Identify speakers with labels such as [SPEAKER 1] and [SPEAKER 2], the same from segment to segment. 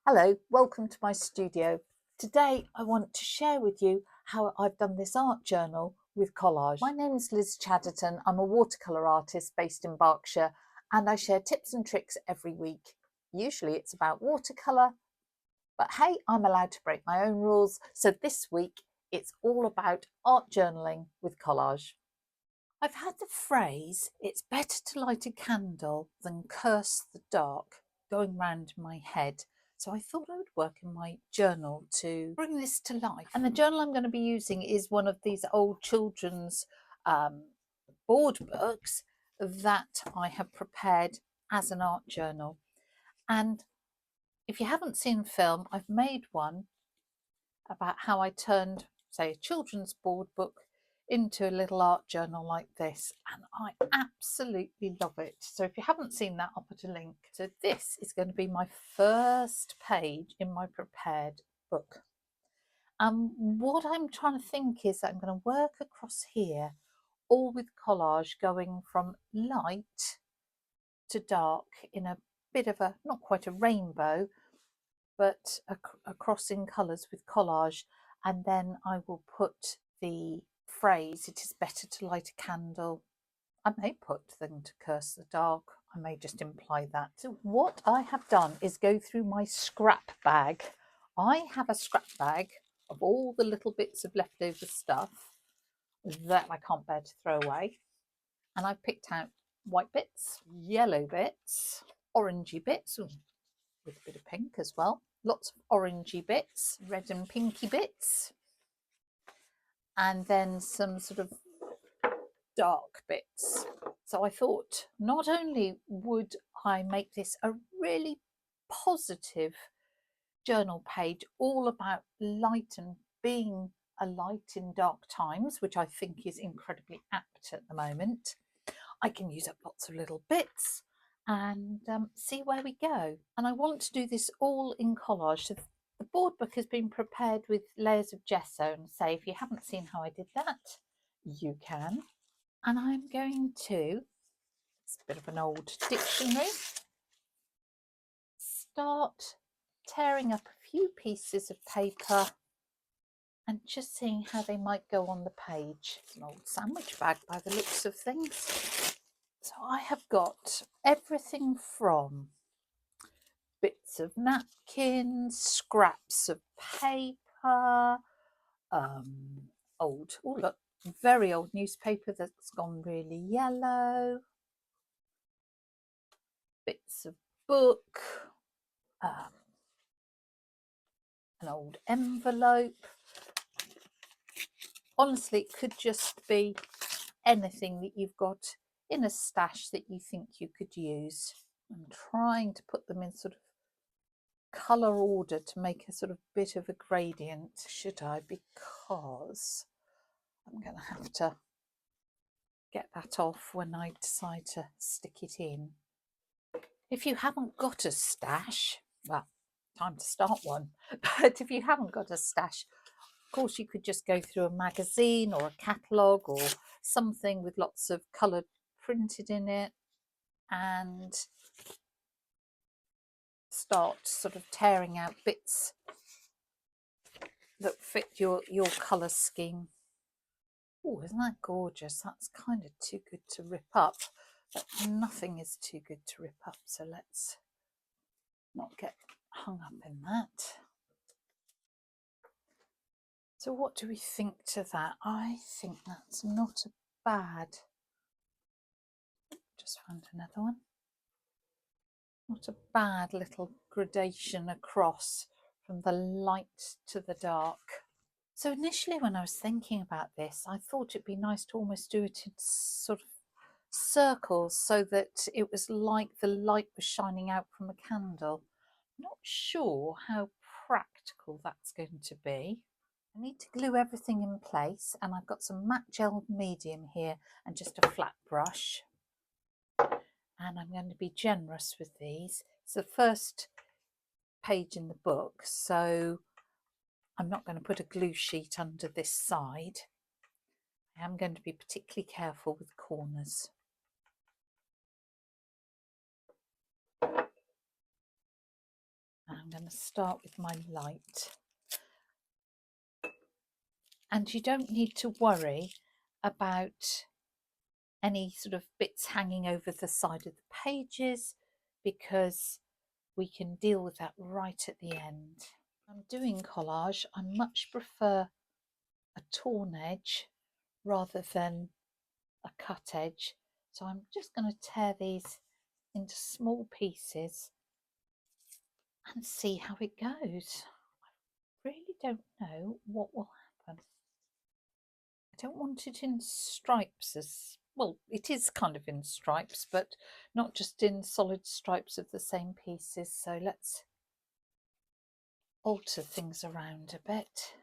[SPEAKER 1] Hello, welcome to my studio. Today I want to share with you how I've done this art journal with collage. My name is Liz Chaderton. I'm a watercolour artist based in Berkshire and I share tips and tricks every week. Usually it's about watercolour, but hey, I'm allowed to break my own rules. So this week it's all about art journaling with collage. I've had the phrase, it's better to light a candle than curse the dark, going round in my head. So I thought I would work in my journal to bring this to life. And the journal I'm going to be using is one of these old children's board books that I have prepared as an art journal. And if you haven't seen the film, I've made one about how I turned, say, a children's board book into a little art journal like this, and I absolutely love it. So if you haven't seen that, I'll put a link. So this is going to be my first page in my prepared book. What I'm trying to think is that I'm going to work across here all with collage, going from light to dark in a bit of a, not quite a rainbow, but across in colours with collage. And then I will put the phrase, it is better to light a candle. I may put than to curse the dark. I may just imply that. So what I have done is go through my scrap bag. I have a scrap bag of all the little bits of leftover stuff that I can't bear to throw away. And I've picked out white bits, yellow bits, orangey bits, with a bit of pink as well. Lots of orangey bits, red and pinky bits, and then some sort of dark bits. So I thought not only would I make this a really positive journal page all about light and being a light in dark times, which I think is incredibly apt at the moment, I can use up lots of little bits and see where we go. And I want to do this all in collage. So the board book has been prepared with layers of gesso, and say if you haven't seen how I did that, you can. And I'm going to, it's a bit of an old dictionary, start tearing up a few pieces of paper and just seeing how they might go on the page. It's an old sandwich bag by the looks of things. So I have got everything from bits of napkins, scraps of paper, old, oh look, very old newspaper that's gone really yellow, bits of book, an old envelope. Honestly, it could just be anything that you've got in a stash that you think you could use. I'm trying to put them in sort of colour order to make a sort of bit of a gradient, should I? Because I'm going to have to get that off when I decide to stick it in. If you haven't got a stash, well, time to start one. But if you haven't got a stash, of course you could just go through a magazine or a catalogue or something with lots of colour printed in it and start sort of tearing out bits that fit your colour scheme. Oh, isn't that gorgeous? That's kind of too good to rip up, but nothing is too good to rip up, so let's not get hung up in that. So what do we think to that? I think that's not a bad, just found another one, not a bad little gradation across from the light to the dark. So initially when I was thinking about this, I thought it'd be nice to almost do it in sort of circles so that it was like the light was shining out from a candle. Not sure how practical that's going to be. I need to glue everything in place, and I've got some matte gel medium here and just a flat brush. And I'm going to be generous with these. It's the first page in the book, so I'm not going to put a glue sheet under this side. I am going to be particularly careful with corners. And I'm going to start with my light. And you don't need to worry about any sort of bits hanging over the side of the pages, because we can deal with that right at the end. I'm doing collage. I much prefer a torn edge rather than a cut edge. So I'm just going to tear these into small pieces and see how it goes. I really don't know what will happen. I don't want it in stripes as well. It is kind of in stripes, but not just in solid stripes of the same pieces. So let's alter things around a bit.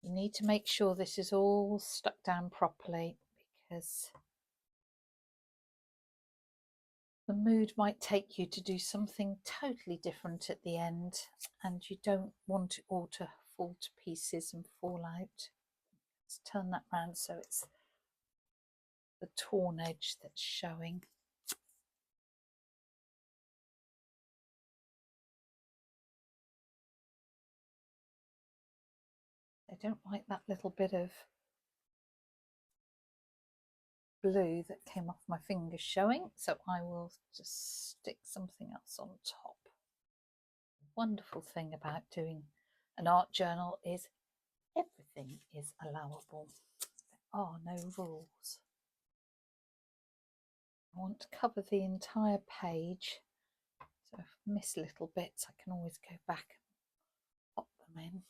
[SPEAKER 1] You need to make sure this is all stuck down properly, because the mood might take you to do something totally different at the end, and you don't want it all to fall to pieces and fall out. Let's turn that round so it's the torn edge that's showing. I don't like that little bit of blue that came off my fingers showing, so I will just stick something else on top. The wonderful thing about doing an art journal is everything is allowable. There are no rules. I want to cover the entire page, so if I miss little bits I can always go back and pop them in.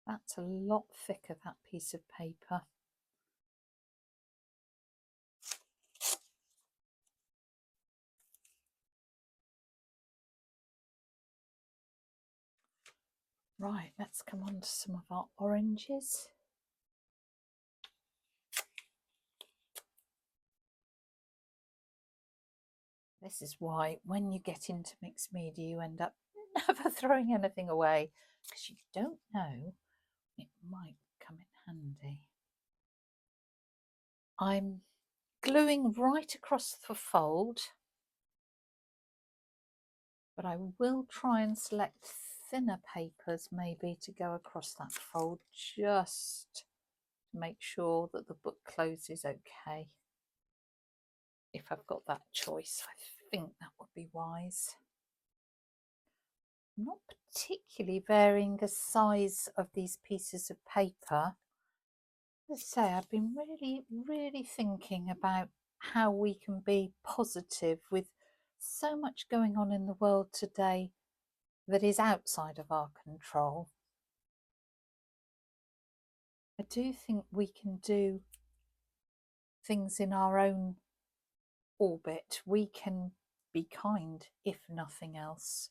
[SPEAKER 1] That's a lot thicker, that piece of paper. Right, let's come on to some of our oranges. This is why when you get into mixed media you end up never throwing anything away, because you don't know, it might come in handy. I'm gluing right across the fold, but I will try and select thinner papers maybe to go across that fold, just to make sure that the book closes okay. If I've got that choice, I think that would be wise. I'm not particularly varying the size of these pieces of paper. As I say, I've been really thinking about how we can be positive with so much going on in the world today that is outside of our control. I do think we can do things in our own orbit. We can be kind, if nothing else.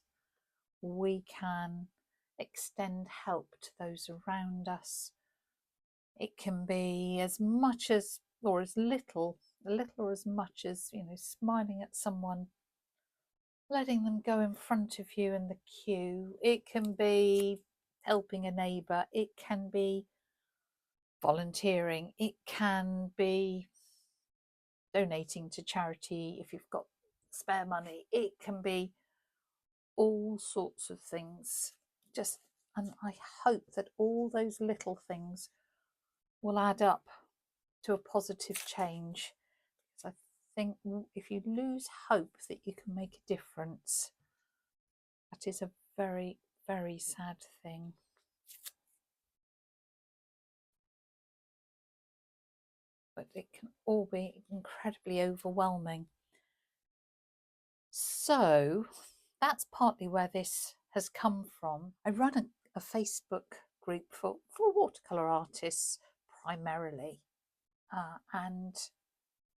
[SPEAKER 1] We can extend help to those around us. It can be as much as, or as little or as much as, you know, smiling at someone, letting them go in front of you in the queue. It can be helping a neighbour. It can be volunteering. It can be donating to charity if you've got spare money. It can be all sorts of things. And I hope that all those little things will add up to a positive change. Because I think if you lose hope that you can make a difference, that is a very sad thing. But it can all be incredibly overwhelming. So that's partly where this has come from. I run a Facebook group for watercolour artists primarily, and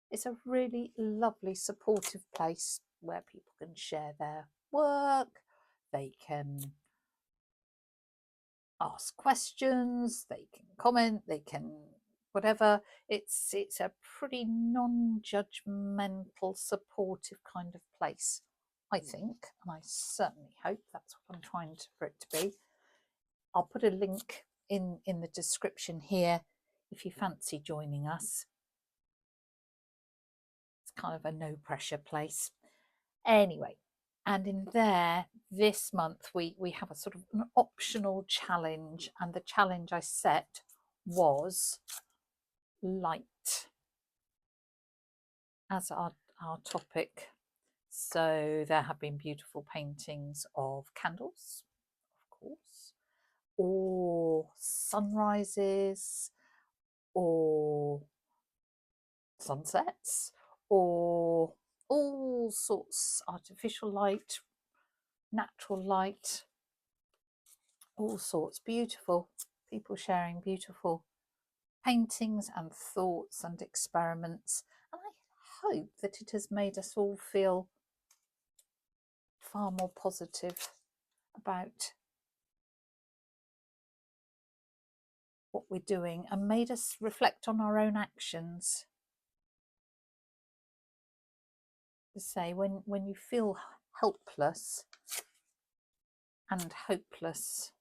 [SPEAKER 1] it's a really lovely supportive place where people can share their work, they can ask questions, they can comment, they can whatever. It's a pretty non-judgmental, supportive kind of place, I think, and I certainly hope that's what I'm trying for it to be. I'll put a link in the description here if you fancy joining us. It's kind of a no pressure place. Anyway, and in there this month we have a sort of an optional challenge, and the challenge I set was light as our topic. So there have been beautiful paintings of candles, of course, or sunrises, or sunsets, or all sorts, artificial light, natural light, all sorts, beautiful people sharing beautiful paintings and thoughts and experiments. And I hope that it has made us all feel far more positive about what we're doing and made us reflect on our own actions. To say, when you feel helpless and hopeless,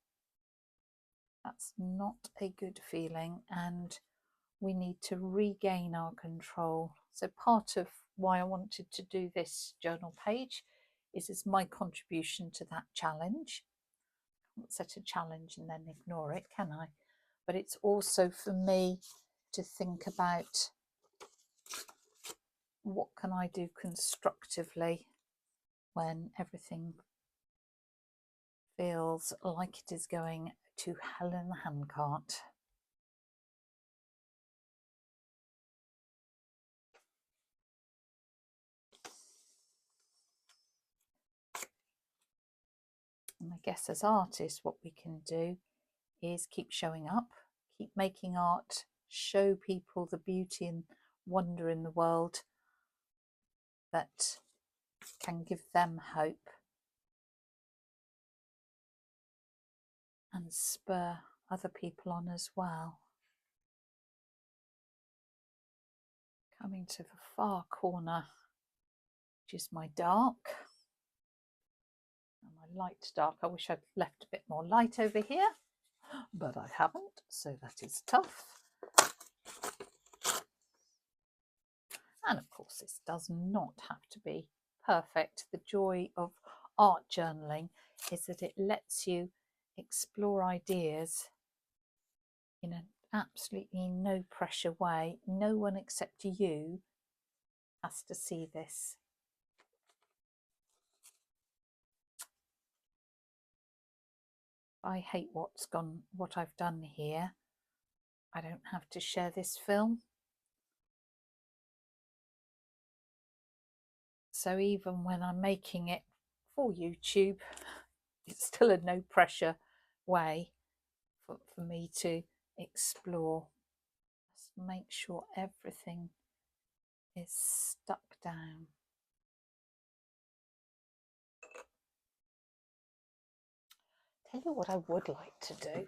[SPEAKER 1] that's not a good feeling, and we need to regain our control. So part of why I wanted to do this journal page is as my contribution to that challenge. I can't set a challenge and then ignore it, can I? But it's also for me to think about, what can I do constructively when everything feels like it is going to hell in the handcart. And I guess as artists, what we can do is keep showing up, keep making art, show people the beauty and wonder in the world that can give them hope, and spur other people on as well. Coming to the far corner, which is my dark and my light dark. I wish I'd left a bit more light over here, but I haven't, so that is tough. And of course, this does not have to be perfect. The joy of art journaling is that it lets you explore ideas in an absolutely no pressure way. No one except you has to see this. I hate what I've done here. I don't have to share this film. So even when I'm making it for YouTube, it's still a no pressure way for me to explore. Just make sure everything is stuck down. Tell you what I would like to do.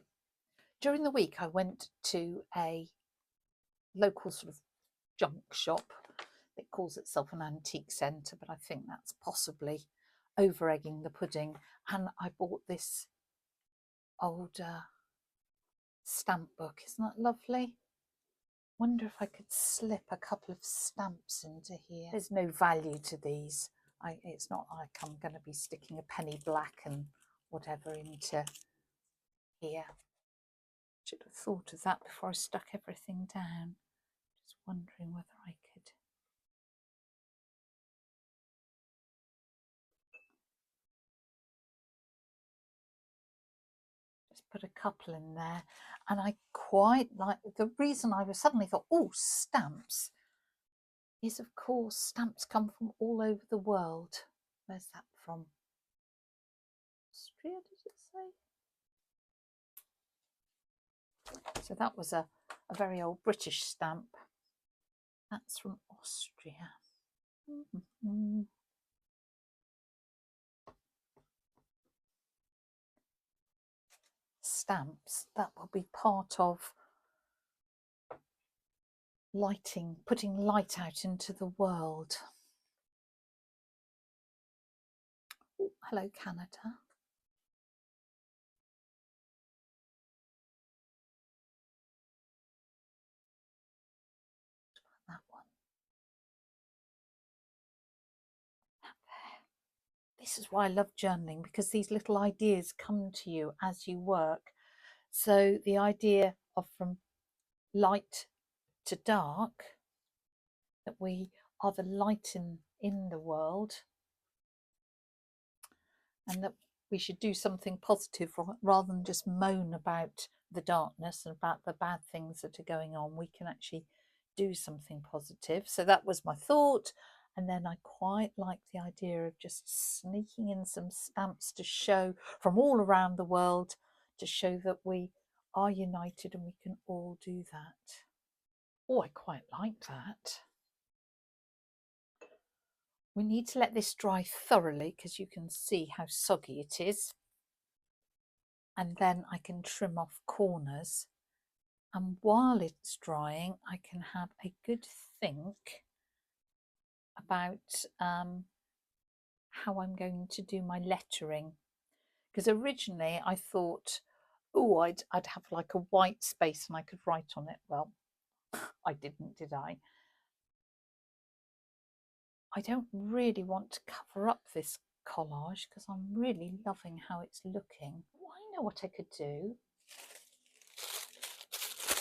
[SPEAKER 1] During the week, I went to a local sort of junk shop. It calls itself an antique centre, but I think that's possibly over egging the pudding. And I bought this old stamp book. Isn't that lovely? Wonder if I could slip a couple of stamps into here. There's no value to these. It's not like I'm going to be sticking a penny black and whatever into here. Should have thought of that before I stuck everything down. Just wondering whether I could. Just put a couple in there. And I quite like, the reason I was suddenly thought, oh, stamps, is of course stamps come from all over the world. Where's that from? Austria, did it say? So that was a very old British stamp. That's from Austria. Stamps, that will be part of lighting, putting light out into the world. Oh, hello, Canada. this is why I love journaling, because these little ideas come to you as you work. So the idea of from light to dark, that we are the light in the world, and that we should do something positive rather than just moan about the darkness and about the bad things that are going on. We can actually do something positive. So that was my thought. And then I quite like the idea of just sneaking in some stamps to show from all around the world, to show that we are united and we can all do that. Oh, I quite like that. We need to let this dry thoroughly because you can see how soggy it is. And then I can trim off corners. And while it's drying, I can have a good think about how I'm going to do my lettering. Because originally I thought, oh, I'd have like a white space and I could write on it. Well, I didn't, did I? I don't really want to cover up this collage because I'm really loving how it's looking. Oh, I know what I could do.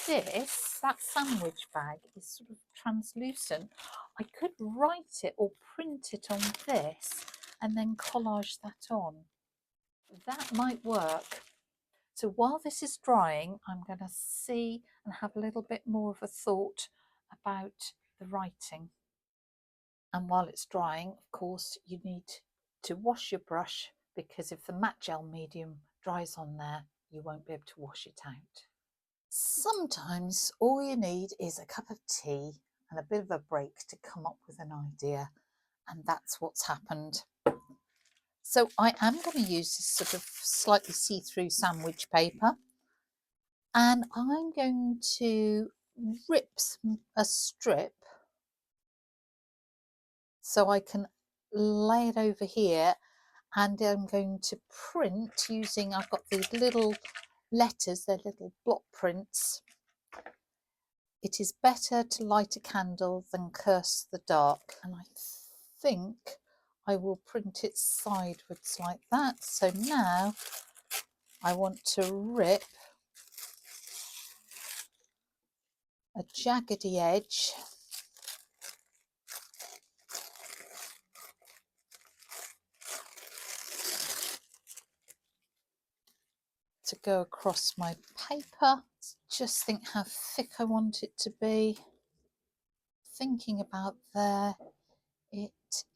[SPEAKER 1] That sandwich bag is sort of translucent. I could write it or print it on this and then collage that on. That might work. So while this is drying, I'm going to see and have a little bit more of a thought about the writing. And while it's drying, of course, you need to wash your brush, because if the matte gel medium dries on there, you won't be able to wash it out. Sometimes all you need is a cup of tea and a bit of a break to come up with an idea, and that's what's happened. So I am going to use this sort of slightly see-through sandwich paper, and I'm going to rip a strip so I can lay it over here, and I'm going to print using, I've got these little letters, they're little block prints. It is better to light a candle than curse the dark. And I think I will print it sideways like that. So now I want to rip a jaggedy edge to go across my paper. Just think how thick I want it to be. Thinking about there, it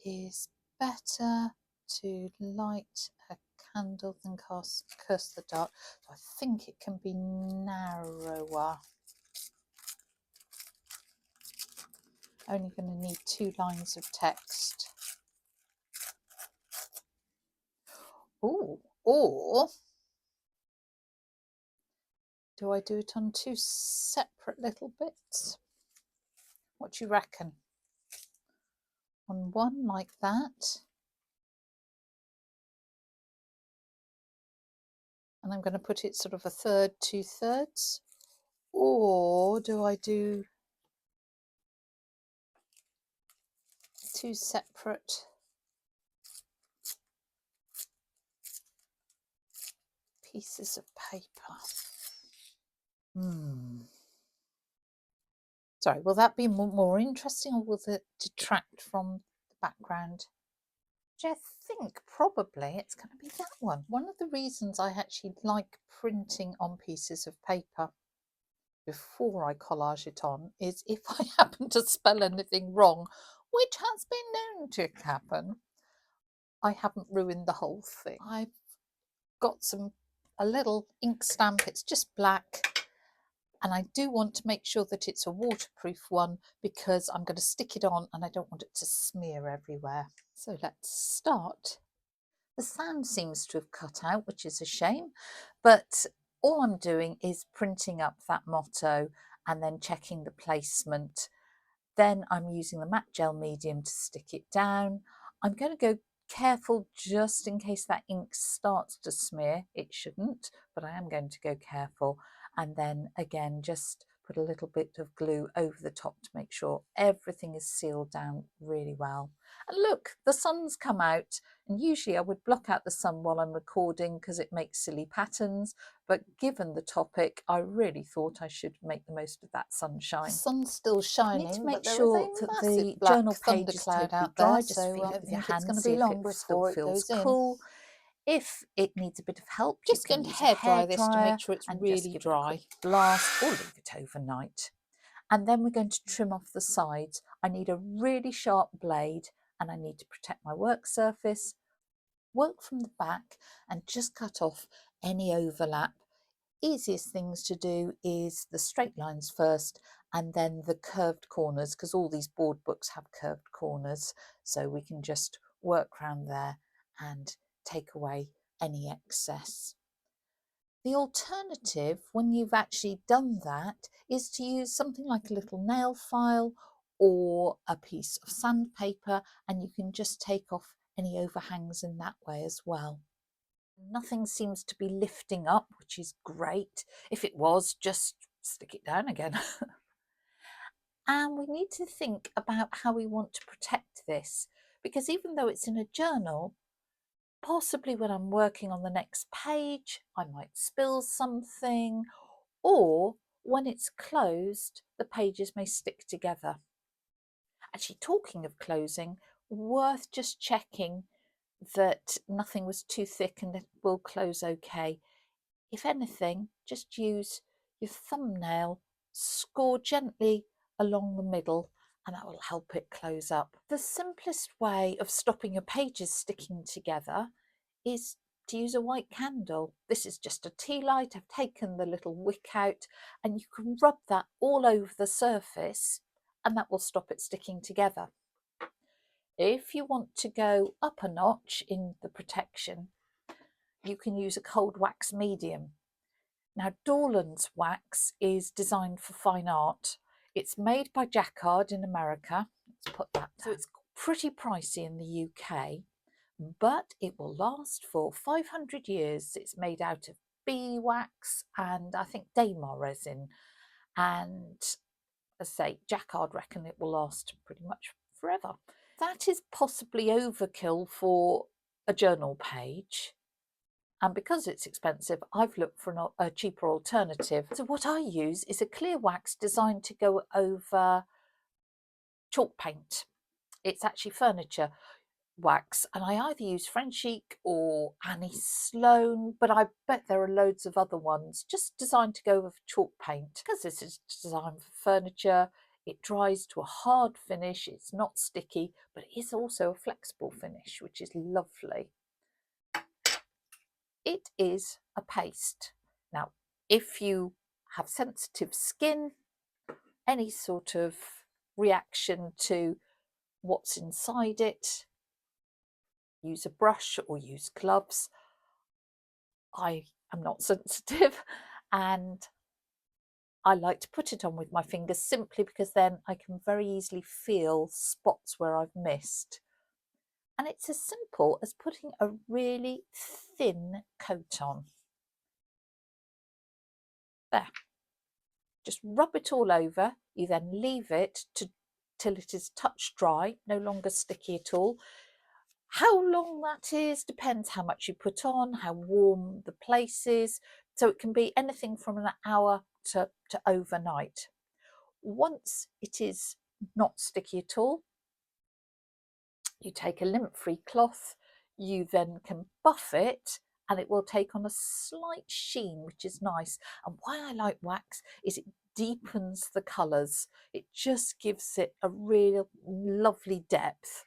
[SPEAKER 1] is better to light a candle than curse the dark. So I think it can be narrower. Only going to need 2 lines of text. Ooh, or do I do it on 2 separate little bits? What do you reckon? On one like that. And I'm going to put it sort of 1/3, 2/3. Or do I do 2 separate pieces of paper? Sorry, will that be more interesting, or will it detract from the background? I think probably it's going to be that one. One of the reasons I actually like printing on pieces of paper before I collage it on is if I happen to spell anything wrong, which has been known to happen, I haven't ruined the whole thing. I've got a little ink stamp, it's just black, and I do want to make sure that it's a waterproof one because I'm going to stick it on and I don't want it to smear everywhere. So let's start. The sound seems to have cut out, which is a shame, but all I'm doing is printing up that motto and then checking the placement. Then I'm using the matte gel medium to stick it down. I'm going to go careful just in case that ink starts to smear. It shouldn't, but I am going to go careful. And then again, just put a little bit of glue over the top to make sure everything is sealed down really well. And look, the sun's come out, and usually I would block out the sun while I'm recording because it makes silly patterns, but given the topic, I really thought I should make the most of that sunshine. The sun's still shining,
[SPEAKER 2] need to make
[SPEAKER 1] but there
[SPEAKER 2] sure
[SPEAKER 1] is a
[SPEAKER 2] that
[SPEAKER 1] massive
[SPEAKER 2] the
[SPEAKER 1] black
[SPEAKER 2] journal page is
[SPEAKER 1] thundercloud
[SPEAKER 2] totally
[SPEAKER 1] out
[SPEAKER 2] dry,
[SPEAKER 1] there,
[SPEAKER 2] just
[SPEAKER 1] so
[SPEAKER 2] feel
[SPEAKER 1] I
[SPEAKER 2] it with your
[SPEAKER 1] think it's
[SPEAKER 2] hand,
[SPEAKER 1] going to
[SPEAKER 2] see
[SPEAKER 1] be
[SPEAKER 2] if
[SPEAKER 1] long
[SPEAKER 2] it
[SPEAKER 1] before
[SPEAKER 2] still
[SPEAKER 1] it
[SPEAKER 2] feels
[SPEAKER 1] goes in.
[SPEAKER 2] cool.
[SPEAKER 1] If it needs a bit of help,
[SPEAKER 2] Just
[SPEAKER 1] you
[SPEAKER 2] going
[SPEAKER 1] can
[SPEAKER 2] to
[SPEAKER 1] use a
[SPEAKER 2] hairdryer this to
[SPEAKER 1] hairdryer
[SPEAKER 2] make sure it's
[SPEAKER 1] and
[SPEAKER 2] really
[SPEAKER 1] just give it a
[SPEAKER 2] dry.
[SPEAKER 1] quick blast or leave it overnight. And then we're going to trim off the sides. I need a really sharp blade and I need to protect my work surface. Work from the back and just cut off any overlap. Easiest things to do is the straight lines first and then the curved corners, because all these board books have curved corners, so we can just work around there and take away any excess. The alternative, when you've actually done that, is to use something like a little nail file or a piece of sandpaper, and you can just take off any overhangs in that way as well. Nothing seems to be lifting up, which is great. If it was, just stick it down again. And we need to think about how we want to protect this, because even though it's in a journal, possibly when I'm working on the next page, I might spill something, or when it's closed, the pages may stick together. Actually, talking of closing, worth just checking that nothing was too thick and it will close okay. If anything, just use your thumbnail, score gently along the middle, and that will help it close up. The simplest way of stopping your pages sticking together is to use a white candle. This is just a tea light. I've taken the little wick out, and you can rub that all over the surface and that will stop it sticking together. If you want to go up a notch in the protection, you can use a cold wax medium. Now, Dorland's wax is designed for fine art. It's made by Jacquard in America. Let's put that down. So it's pretty pricey in the UK, but it will last for 500 years. It's made out of beeswax and I think Daymar resin. And as I say, Jacquard reckon it will last pretty much forever. That is possibly overkill for a journal page. And because it's expensive, I've looked for a cheaper alternative. So what I use is a clear wax designed to go over chalk paint. It's actually furniture wax, and I either use French Chic or Annie Sloan, but I bet there are loads of other ones just designed to go over chalk paint. Because this is designed for furniture, it dries to a hard finish, it's not sticky, but it is also a flexible finish, which is lovely. It is a paste. Now, if you have sensitive skin, any sort of reaction to what's inside it, use a brush or use gloves. I am not sensitive and I like to put it on with my fingers simply because then I can very easily feel spots where I've missed. And it's as simple as putting a really thin coat on. There. Just rub it all over. You then leave it till it is touch dry, no longer sticky at all. How long that is depends how much you put on, how warm the place is. So it can be anything from an hour to overnight. Once it is not sticky at all, you take a lint-free cloth, you then can buff it and it will take on a slight sheen, which is nice. And why I like wax is it deepens the colours. It just gives it a real lovely depth.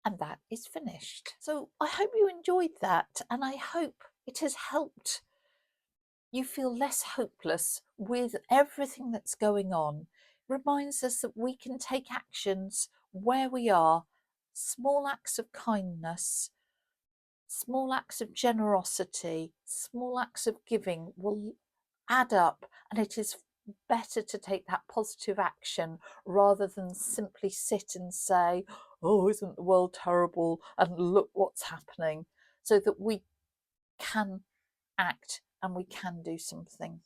[SPEAKER 1] And that is finished. So I hope you enjoyed that, and I hope it has helped you feel less hopeless with everything that's going on. It reminds us that we can take actions where we are, small acts of kindness, small acts of generosity, small acts of giving will add up, and it is better to take that positive action rather than simply sit and say, oh, isn't the world terrible and look what's happening, so that we can act and we can do something.